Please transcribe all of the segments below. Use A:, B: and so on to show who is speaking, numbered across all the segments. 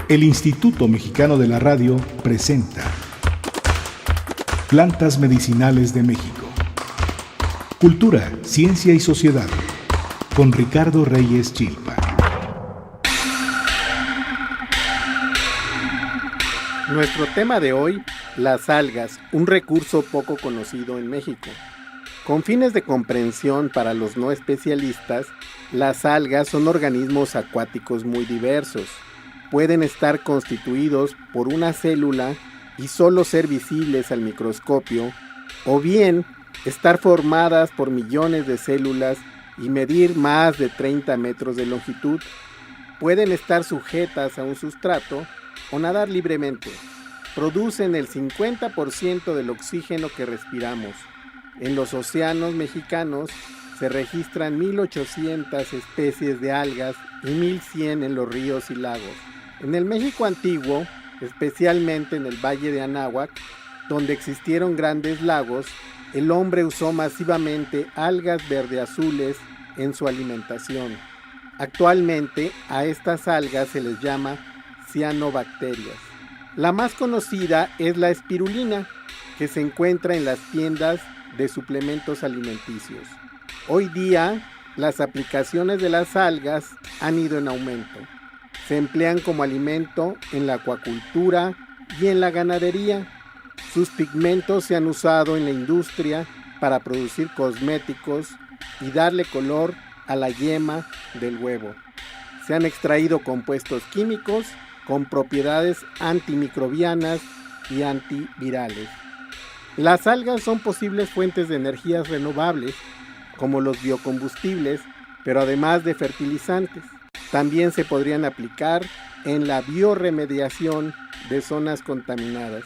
A: El Instituto Mexicano de la Radio presenta Plantas Medicinales de México. Cultura, ciencia y sociedad. Con Ricardo Reyes Chilpa.
B: Nuestro tema de hoy, las algas, un recurso poco conocido en México. Con fines de comprensión para los no especialistas, las algas son organismos acuáticos muy diversos. Pueden estar constituidos por una célula y solo ser visibles al microscopio, o bien estar formadas por millones de células y medir más de 30 metros de longitud. Pueden estar sujetas a un sustrato o nadar libremente. Producen el 50% del oxígeno que respiramos. En los océanos mexicanos se registran 1,800 especies de algas y 1,100 en los ríos y lagos. En el México antiguo, especialmente en el Valle de Anáhuac, donde existieron grandes lagos, el hombre usó masivamente algas verde-azules en su alimentación. Actualmente a estas algas se les llama cianobacterias. La más conocida es la espirulina, que se encuentra en las tiendas de suplementos alimenticios. Hoy día, las aplicaciones de las algas han ido en aumento. Se emplean como alimento en la acuacultura y en la ganadería. Sus pigmentos se han usado en la industria para producir cosméticos y darle color a la yema del huevo. Se han extraído compuestos químicos con propiedades antimicrobianas y antivirales. Las algas son posibles fuentes de energías renovables, como los biocombustibles, pero además de fertilizantes. También se podrían aplicar en la bioremediación de zonas contaminadas.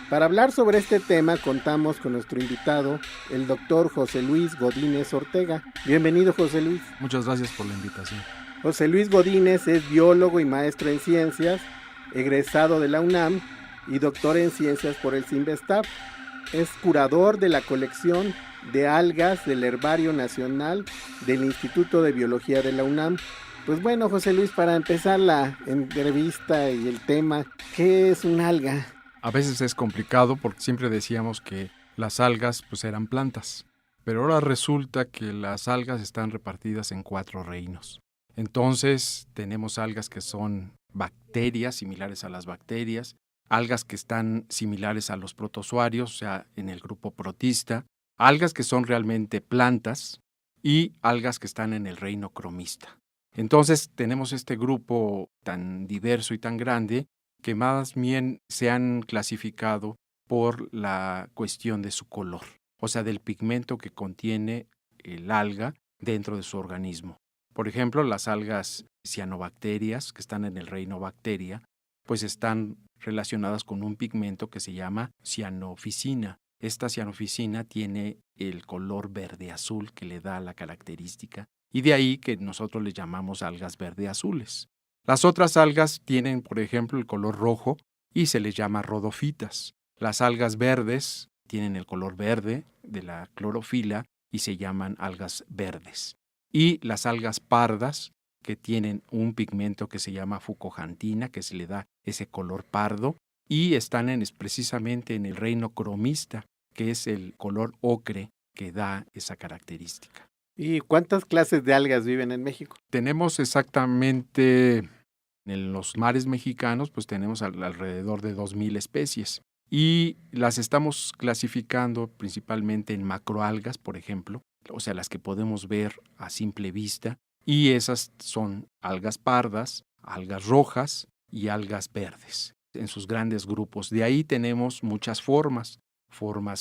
B: Para hablar sobre este tema contamos con nuestro invitado, el doctor José Luis Godínez Ortega. Bienvenido, José Luis.
C: Muchas gracias por la invitación.
B: José Luis Godínez es biólogo y maestro en ciencias, egresado de la UNAM y doctor en ciencias por el CINVESTAB. Es curador de la colección de algas del Herbario Nacional del Instituto de Biología de la UNAM. Pues bueno, José Luis, para empezar la entrevista y el tema, ¿qué es un alga?
C: A veces es complicado porque siempre decíamos que las algas pues eran plantas, pero ahora resulta que las algas están repartidas en 4 reinos. Entonces tenemos algas que son bacterias, similares a las bacterias, algas que están similares a los protozoarios, o sea, en el grupo protista, algas que son realmente plantas y algas que están en el reino cromista. Entonces tenemos este grupo tan diverso y tan grande que más bien se han clasificado por la cuestión de su color, o sea, del pigmento que contiene el alga dentro de su organismo. Por ejemplo, las algas cianobacterias, que están en el reino bacteria, pues están relacionadas con un pigmento que se llama cianoficina. Esta cianoficina tiene el color verde-azul que le da la característica, y de ahí que nosotros les llamamos algas verde-azules. Las otras algas tienen, por ejemplo, el color rojo y se les llama rhodofitas. Las algas verdes tienen el color verde de la clorofila y se llaman algas verdes. Y las algas pardas, que tienen un pigmento que se llama fucoxantina, que se le da ese color pardo, y están precisamente en el reino cromista, que es el color ocre que da esa característica.
B: ¿Y cuántas clases de algas viven en México?
C: Tenemos exactamente, en los mares mexicanos, pues tenemos alrededor de 2,000 especies. Y las estamos clasificando principalmente en macroalgas, por ejemplo, o sea, las que podemos ver a simple vista. Y esas son algas pardas, algas rojas y algas verdes, en sus grandes grupos. De ahí tenemos muchas formas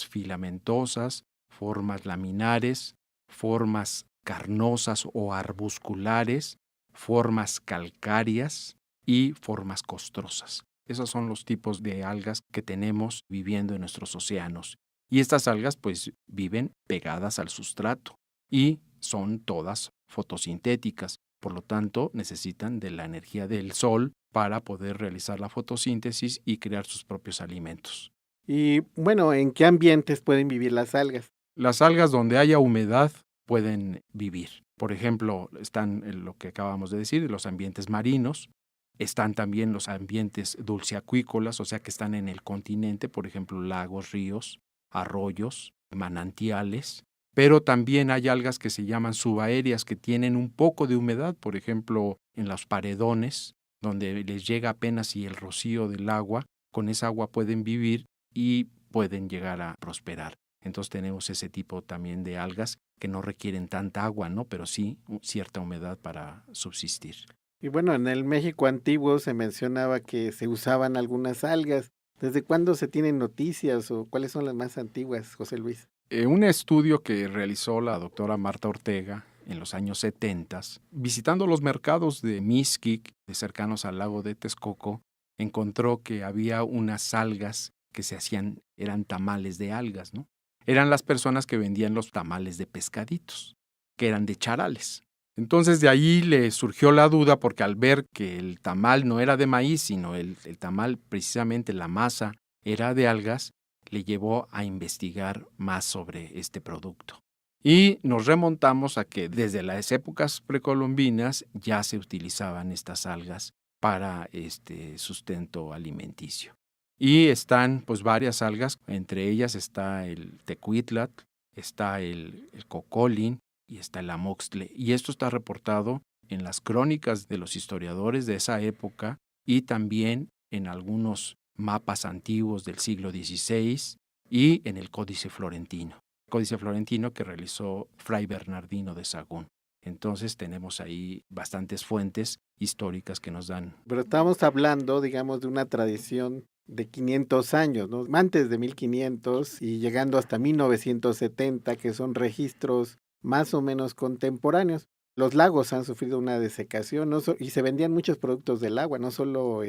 C: filamentosas, formas laminares, formas carnosas o arbusculares, formas calcáreas y formas costrosas. Esos son los tipos de algas que tenemos viviendo en nuestros océanos. Y estas algas pues viven pegadas al sustrato y son todas fotosintéticas. Por lo tanto, necesitan de la energía del sol para poder realizar la fotosíntesis y crear sus propios alimentos.
B: Y bueno, ¿en qué ambientes pueden vivir las algas?
C: Las algas donde haya humedad pueden vivir. Por ejemplo, están en lo que acabamos de decir, los ambientes marinos, Están también los ambientes dulceacuícolas, o sea que están en el continente, por ejemplo, lagos, ríos, arroyos, manantiales. Pero también hay algas que se llaman subaéreas, que tienen un poco de humedad, por ejemplo, en los paredones, donde les llega apenas y el rocío del agua, con esa agua pueden vivir y pueden llegar a prosperar. Entonces tenemos ese tipo también de algas que no requieren tanta agua, ¿no? Pero sí cierta humedad para subsistir.
B: Y bueno, en el México antiguo se mencionaba que se usaban algunas algas. ¿Desde cuándo se tienen noticias o cuáles son las más antiguas, José Luis?
C: Un estudio que realizó la doctora Marta Ortega en los años 70, visitando los mercados de Mixquic, cercanos al lago de Texcoco, encontró que había unas algas que se hacían, eran tamales de algas, ¿no? Eran las personas que vendían los tamales de pescaditos, que eran de charales. Entonces de ahí le surgió la duda porque al ver que el tamal no era de maíz, sino el tamal, precisamente la masa, era de algas, le llevó a investigar más sobre este producto. Y nos remontamos a que desde las épocas precolombinas ya se utilizaban estas algas para este sustento alimenticio. Y están pues varias algas, entre ellas está el tecuitlatl, está el cocolin y está el amoxtle. Y esto está reportado en las crónicas de los historiadores de esa época y también en algunos mapas antiguos del siglo XVI y en el Códice Florentino. Códice Florentino que realizó Fray Bernardino de Sahagún. Entonces tenemos ahí bastantes fuentes históricas que nos dan.
B: Pero estamos hablando, digamos, de una tradición de 500 años, ¿no? Antes de 1500 y llegando hasta 1970, que son registros más o menos contemporáneos. Los lagos han sufrido una desecación, ¿no? Y se vendían muchos productos del agua, no solo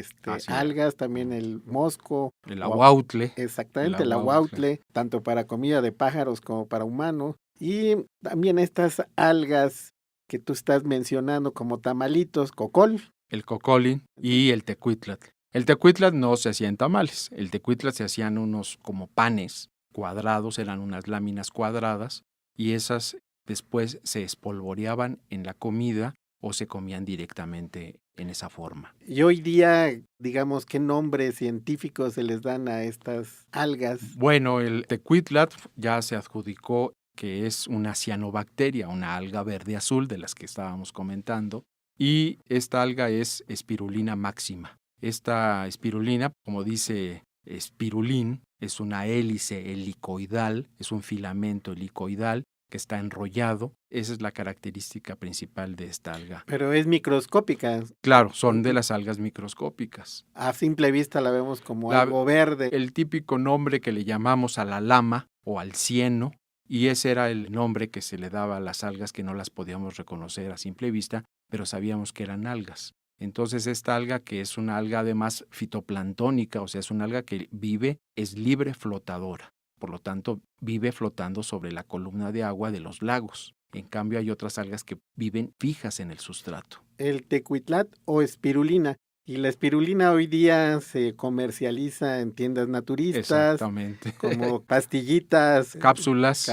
B: algas, también el mosco.
C: El aguautle.
B: Exactamente, el aguautle, tanto para comida de pájaros como para humanos. Y también estas algas que tú estás mencionando como tamalitos, cocol.
C: El cocolin y el tecuitlatl. El tecuitlatl no se hacía en tamales, el tecuitlatl se hacían unos como panes cuadrados, eran unas láminas cuadradas y esas después se espolvoreaban en la comida o se comían directamente en esa forma.
B: Y hoy día, digamos, ¿qué nombres científicos se les dan a estas algas?
C: Bueno, el tecuitlatl ya se adjudicó que es una cianobacteria, una alga verde azul de las que estábamos comentando, y esta alga es Spirulina maxima. Esta espirulina, como dice espirulín, es una hélice helicoidal, es un filamento helicoidal que está enrollado. Esa es la característica principal de esta alga.
B: Pero es microscópica.
C: Claro, son de las algas microscópicas.
B: A simple vista la vemos como algo verde.
C: El típico nombre que le llamamos a la lama o al cieno, y ese era el nombre que se le daba a las algas que no las podíamos reconocer a simple vista, pero sabíamos que eran algas. Entonces esta alga, que es una alga además fitoplanctónica, o sea, es una alga que vive, es libre flotadora. Por lo tanto, vive flotando sobre la columna de agua de los lagos. En cambio, hay otras algas que viven fijas en el sustrato.
B: El tecuitlatl o espirulina. Y la espirulina hoy día se comercializa en tiendas naturistas.
C: Exactamente.
B: Como pastillitas.
C: Cápsulas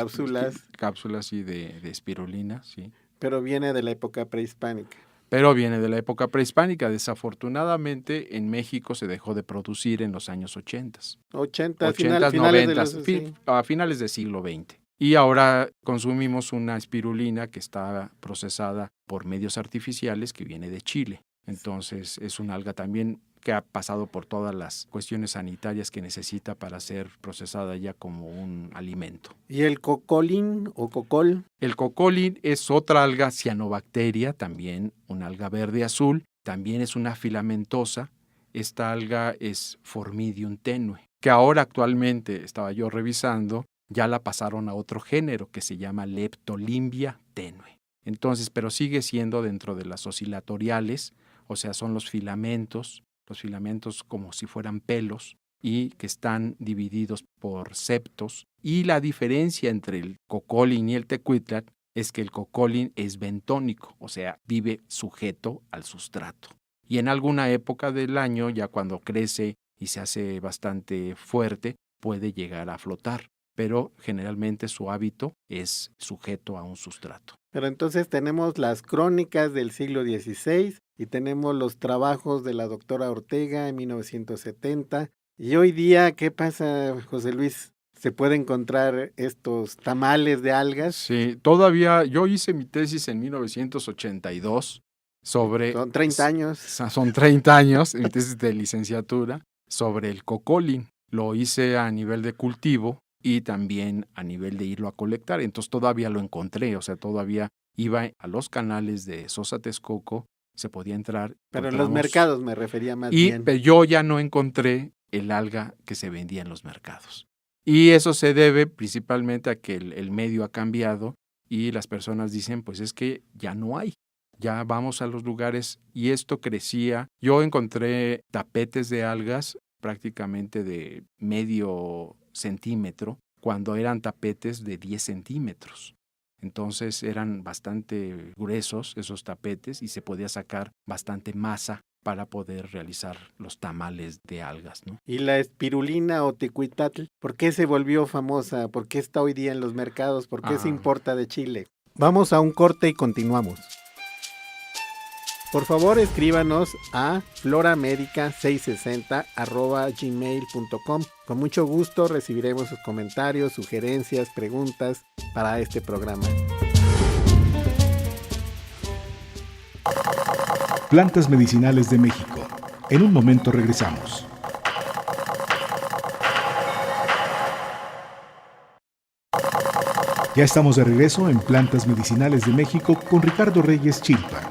C: y de espirulina, sí.
B: Pero viene de la época prehispánica.
C: Pero viene de la época prehispánica. Desafortunadamente, en México se dejó de producir en los años 80. 90, a finales del siglo XX. Y ahora consumimos una espirulina que está procesada por medios artificiales que viene de Chile. Entonces es una alga también que ha pasado por todas las cuestiones sanitarias que necesita para ser procesada ya como un alimento.
B: ¿Y el cocolin o cocol?
C: El cocolin es otra alga cianobacteria, también una alga verde azul, también es una filamentosa. Esta alga es Formidium tenue, que ahora actualmente, estaba yo revisando, ya la pasaron a otro género que se llama Leptolimbia tenue. Entonces, pero sigue siendo dentro de las oscilatoriales, o sea, son los filamentos como si fueran pelos y que están divididos por septos. Y la diferencia entre el cocolin y el tecuitlatl es que el cocolin es bentónico, o sea, vive sujeto al sustrato. Y en alguna época del año, ya cuando crece y se hace bastante fuerte, puede llegar a flotar, pero generalmente su hábito es sujeto a un sustrato.
B: Pero entonces tenemos las crónicas del siglo XVI y tenemos los trabajos de la doctora Ortega en 1970. Y hoy día, ¿qué pasa, José Luis? ¿Se puede encontrar estos tamales de algas?
C: Sí, todavía yo hice mi tesis en 1982 sobre...
B: Son 30 años.
C: Son 30 años, mi tesis de licenciatura, sobre el cocolín. Lo hice a nivel de cultivo y también a nivel de irlo a colectar. Entonces todavía lo encontré, o sea, todavía iba a los canales de Sosa Texcoco, se podía entrar.
B: Pero en los mercados me refería más bien.
C: Pero yo ya no encontré el alga que se vendía en los mercados. Y eso se debe principalmente a que el medio ha cambiado y las personas dicen, pues es que ya no hay. Ya vamos a los lugares y esto crecía. Yo encontré tapetes de algas prácticamente de medio centímetro cuando eran tapetes de 10 centímetros. Entonces eran bastante gruesos esos tapetes y se podía sacar bastante masa para poder realizar los tamales de algas, ¿no?
B: ¿Y la espirulina o tecuitlatl, por qué se volvió famosa? ¿Por qué está hoy día en los mercados? ¿Por qué se importa de Chile? Vamos a un corte y continuamos. Por favor, escríbanos a floramedica660@gmail.com. Con mucho gusto recibiremos sus comentarios, sugerencias, preguntas para este programa.
A: Plantas medicinales de México. En un momento regresamos. Ya estamos de regreso en Plantas Medicinales de México con Ricardo Reyes Chilpa.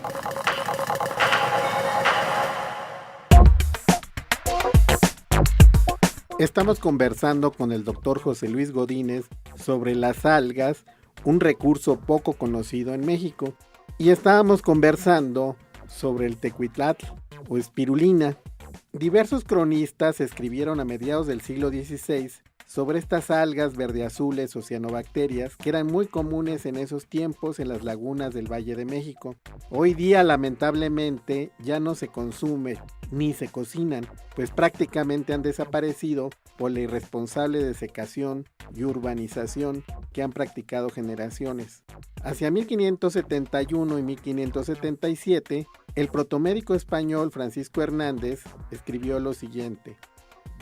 B: Estamos conversando con el doctor José Luis Godínez sobre las algas, un recurso poco conocido en México. Y estábamos conversando sobre el tecuitlatl o espirulina. Diversos cronistas escribieron a mediados del siglo XVI sobre estas algas verdeazules o cianobacterias que eran muy comunes en esos tiempos en las lagunas del Valle de México. Hoy día, lamentablemente, ya no se consume ni se cocinan, pues prácticamente han desaparecido por la irresponsable desecación y urbanización que han practicado generaciones. Hacia 1571 y 1577, el protomédico español Francisco Hernández escribió lo siguiente: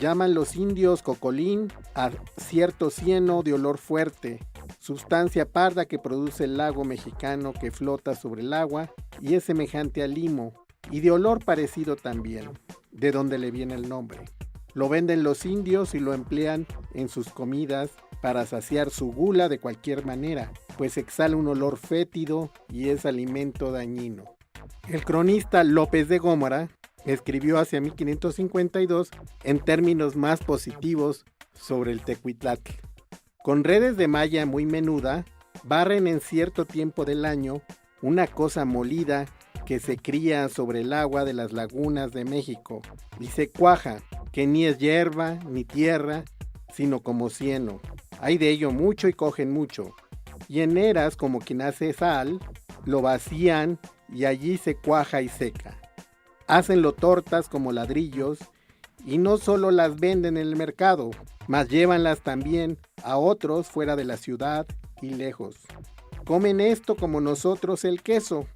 B: llaman los indios cocolín a cierto cieno de olor fuerte, sustancia parda que produce el lago mexicano que flota sobre el agua y es semejante al limo, y de olor parecido también, de donde le viene el nombre. Lo venden los indios y lo emplean en sus comidas para saciar su gula de cualquier manera, pues exhala un olor fétido y es alimento dañino. El cronista López de Gómora escribió hacia 1552 en términos más positivos sobre el tecuitlatl. Con redes de malla muy menuda, barren en cierto tiempo del año una cosa molida que se cría sobre el agua de las lagunas de México y se cuaja, que ni es hierba ni tierra, sino como cieno. Hay de ello mucho y cogen mucho. Y en eras como quien hace sal, lo vacían y allí se cuaja y seca. Hácenlo tortas como ladrillos y no solo las venden en el mercado, mas llévanlas también a otros fuera de la ciudad y lejos. Comen esto como nosotros el queso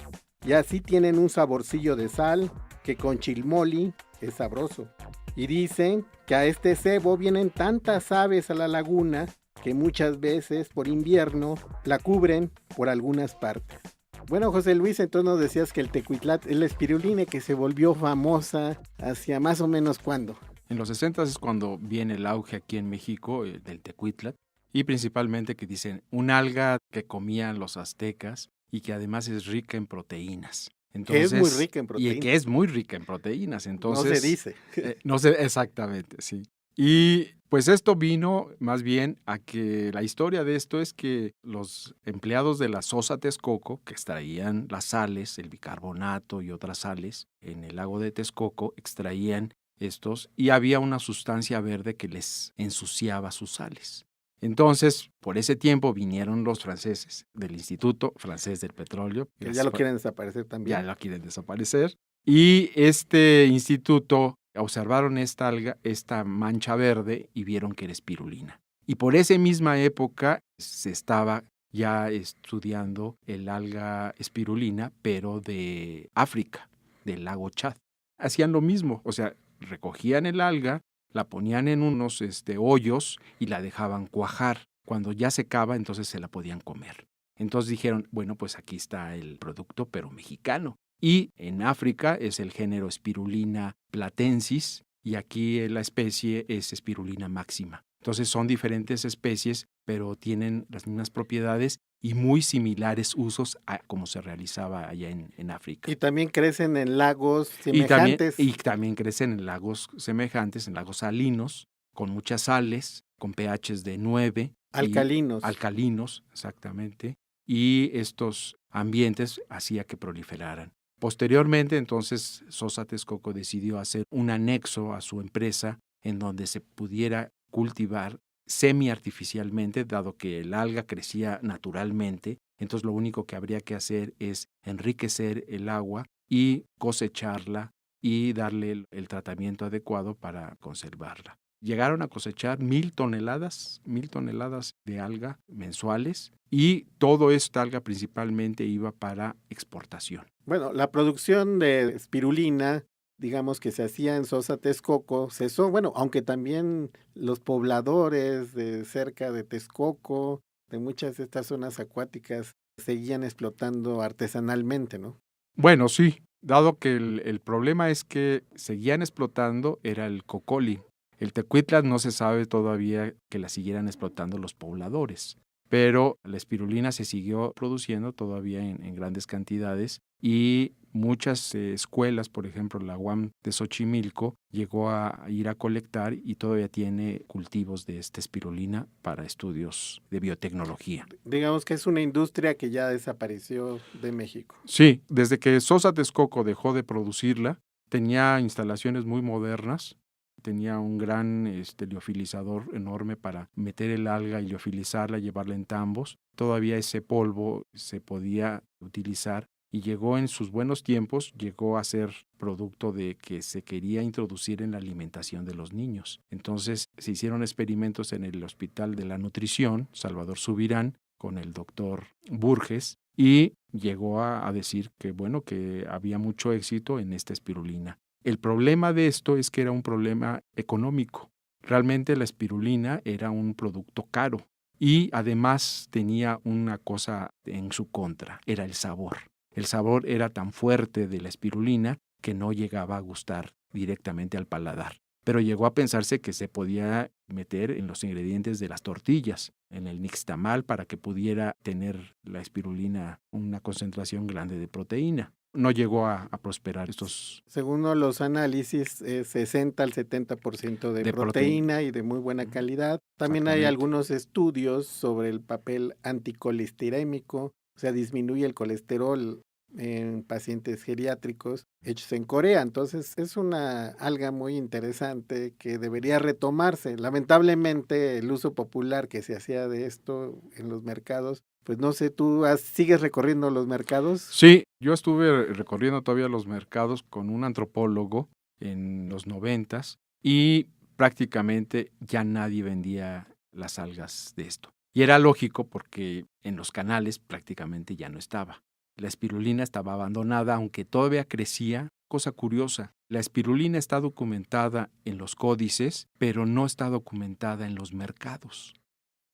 B: y así tienen un saborcillo de sal que con chilmoli es sabroso. Y dicen que a este cebo vienen tantas aves a la laguna que muchas veces por invierno la cubren por algunas partes. Bueno, José Luis, entonces nos decías que el tecuitlatl es la espirulina que se volvió famosa hacia más o menos ¿cuándo?
C: En los 60 es cuando viene el auge aquí en México del tecuitlatl y principalmente que dicen un alga que comían los aztecas y que además es rica en proteínas. Entonces,
B: que es muy rica en proteínas.
C: Y que es muy rica en proteínas. Entonces,
B: no se dice.
C: No se, exactamente, sí. Y pues esto vino más bien a que la historia de esto es que los empleados de la Sosa Texcoco, que extraían las sales, el bicarbonato y otras sales en el lago de Texcoco, extraían estos y había una sustancia verde que les ensuciaba sus sales. Entonces, por ese tiempo vinieron los franceses del Instituto Francés del Petróleo.
B: Que ya lo quieren desaparecer también.
C: Ya lo quieren desaparecer. Y este instituto observaron esta alga, esta mancha verde, y vieron que era espirulina. Y por esa misma época se estaba ya estudiando el alga espirulina, pero de África. del lago Chad. Hacían lo mismo, o sea, recogían el alga, la ponían en unos hoyos y la dejaban cuajar. Cuando ya secaba, entonces se la podían comer. Entonces dijeron, bueno, pues aquí está el producto, pero mexicano. Y en África es el género Spirulina platensis y aquí la especie es Spirulina maxima. Entonces son diferentes especies, pero tienen las mismas propiedades y muy similares usos a como se realizaba allá en África.
B: Y también crecen en lagos
C: Y también,
B: semejantes.
C: y también crecen en lagos semejantes, en lagos salinos, con muchas sales, con pHs de 9. Alcalinos, exactamente. Y estos ambientes hacía que proliferaran. Posteriormente, entonces, Sosa Texcoco decidió hacer un anexo a su empresa en donde se pudiera cultivar semi-artificialmente, dado que el alga crecía naturalmente. Entonces, lo único que habría que hacer es enriquecer el agua y cosecharla y darle el tratamiento adecuado para conservarla. Llegaron a cosechar 1,000 toneladas de alga mensuales y todo esta alga principalmente iba para exportación.
B: Bueno, la producción de espirulina, digamos que se hacía en Sosa Texcoco, cesó, bueno, aunque también los pobladores de cerca de Texcoco, de muchas de estas zonas acuáticas, seguían explotando artesanalmente, ¿no?
C: Bueno, sí, dado que el problema es que seguían explotando, era el cocolí. El tecuitlas no se sabe todavía que la siguieran explotando los pobladores, pero la espirulina se siguió produciendo todavía en grandes cantidades y muchas escuelas, por ejemplo la UAM de Xochimilco, llegó a ir a colectar y todavía tiene cultivos de esta espirulina para estudios de biotecnología.
B: Digamos que es una industria que ya desapareció de México.
C: Sí, desde que Sosa Texcoco dejó de producirla, tenía instalaciones muy modernas. Tenía un gran liofilizador enorme para meter el alga y liofilizarla, llevarla en tambos. Todavía ese polvo se podía utilizar y llegó en sus buenos tiempos, llegó a ser producto de que se quería introducir en la alimentación de los niños. Entonces se hicieron experimentos en el Hospital de la Nutrición, Salvador Subirán, con el doctor Burges, y llegó a decir que, bueno, que había mucho éxito en esta espirulina. El problema de esto es que era un problema económico. Realmente la espirulina era un producto caro y además tenía una cosa en su contra, era el sabor. El sabor era tan fuerte de la espirulina que no llegaba a gustar directamente al paladar. Pero llegó a pensarse que se podía meter en los ingredientes de las tortillas, en el nixtamal, para que pudiera tener la espirulina una concentración grande de proteína. No llegó a prosperar estos.
B: Según los análisis, 60 al 70% de proteína y de muy buena calidad. También hay algunos estudios sobre el papel anticolesterémico, o sea, disminuye el colesterol en pacientes geriátricos hechos en Corea. Entonces es una alga muy interesante que debería retomarse. Lamentablemente el uso popular que se hacía de esto en los mercados, pues no sé, ¿tú sigues recorriendo los mercados?
C: Sí, yo estuve recorriendo todavía los mercados con un antropólogo en los 90s y prácticamente ya nadie vendía las algas de esto. Y era lógico porque en los canales prácticamente ya no estaba. La espirulina estaba abandonada, aunque todavía crecía. Cosa curiosa, la espirulina está documentada en los códices, pero no está documentada en los mercados.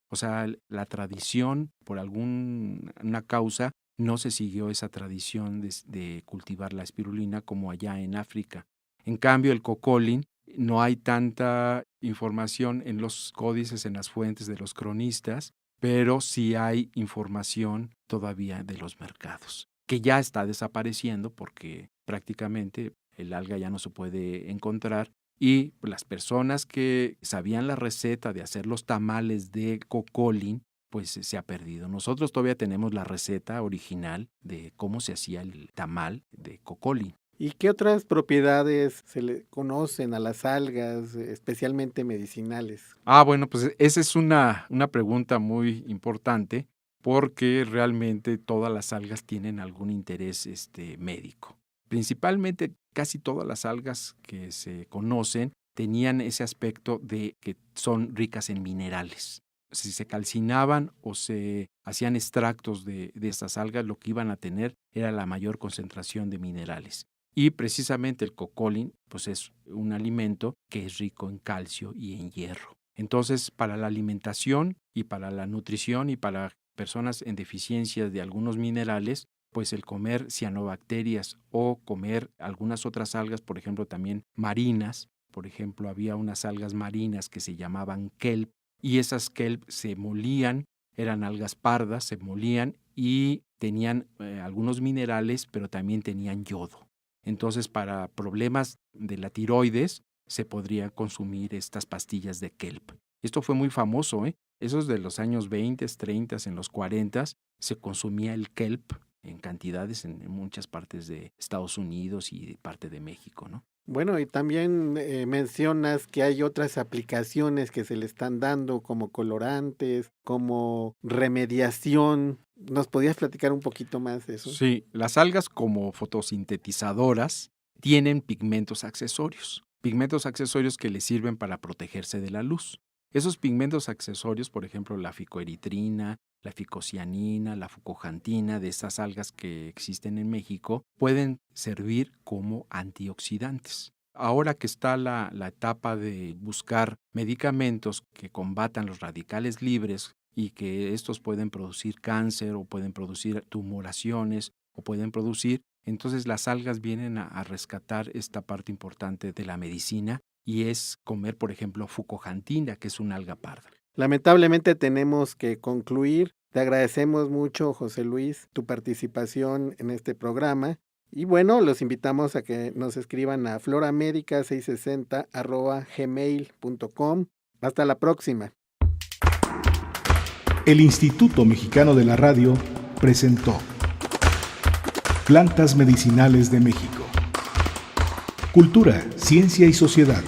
C: O sea, la tradición, por alguna causa, no se siguió esa tradición de cultivar la espirulina como allá en África. En cambio, el cocolín, no hay tanta información en los códices, en las fuentes de los cronistas, pero sí hay información todavía de los mercados, que ya está desapareciendo porque prácticamente el alga ya no se puede encontrar y las personas que sabían la receta de hacer los tamales de cocolín, pues se ha perdido. Nosotros todavía tenemos la receta original de cómo se hacía el tamal de cocolín.
B: ¿Y qué otras propiedades se le conocen a las algas, especialmente medicinales?
C: Bueno, pues esa es una pregunta muy importante porque realmente todas las algas tienen algún interés médico. Principalmente casi todas las algas que se conocen tenían ese aspecto de que son ricas en minerales. Si se calcinaban o se hacían extractos de estas algas, lo que iban a tener era la mayor concentración de minerales. Y precisamente el cocolín pues es un alimento que es rico en calcio y en hierro. Entonces, para la alimentación y para la nutrición y para personas en deficiencia de algunos minerales, pues el comer cianobacterias o comer algunas otras algas, por ejemplo también marinas, por ejemplo había unas algas marinas que se llamaban kelp y esas kelp se molían, eran algas pardas, se molían y tenían algunos minerales, pero también tenían yodo. Entonces, para problemas de la tiroides, se podrían consumir estas pastillas de kelp. Esto fue muy famoso, Esos de los años 20, 30, en los 40, se consumía el kelp en cantidades en muchas partes de Estados Unidos y parte de México, ¿no?
B: Bueno, y también mencionas que hay otras aplicaciones que se le están dando como colorantes, como remediación. ¿Nos podías platicar un poquito más de eso?
C: Sí, las algas como fotosintetizadoras tienen pigmentos accesorios que les sirven para protegerse de la luz. Esos pigmentos accesorios, por ejemplo, la ficoeritrina, la ficocianina, la fucoxantina, de estas algas que existen en México, pueden servir como antioxidantes. Ahora que está la etapa de buscar medicamentos que combatan los radicales libres y que estos pueden producir cáncer o pueden producir tumoraciones o pueden producir, entonces las algas vienen a rescatar esta parte importante de la medicina y es comer, por ejemplo, fucoxantina, que es una alga parda.
B: Lamentablemente tenemos que concluir. Te agradecemos mucho, José Luis, tu participación en este programa. Y bueno, los invitamos a que nos escriban a floramedica660@gmail.com. Hasta la próxima.
A: El Instituto Mexicano de la Radio presentó Plantas Medicinales de México. Cultura, ciencia y sociedad.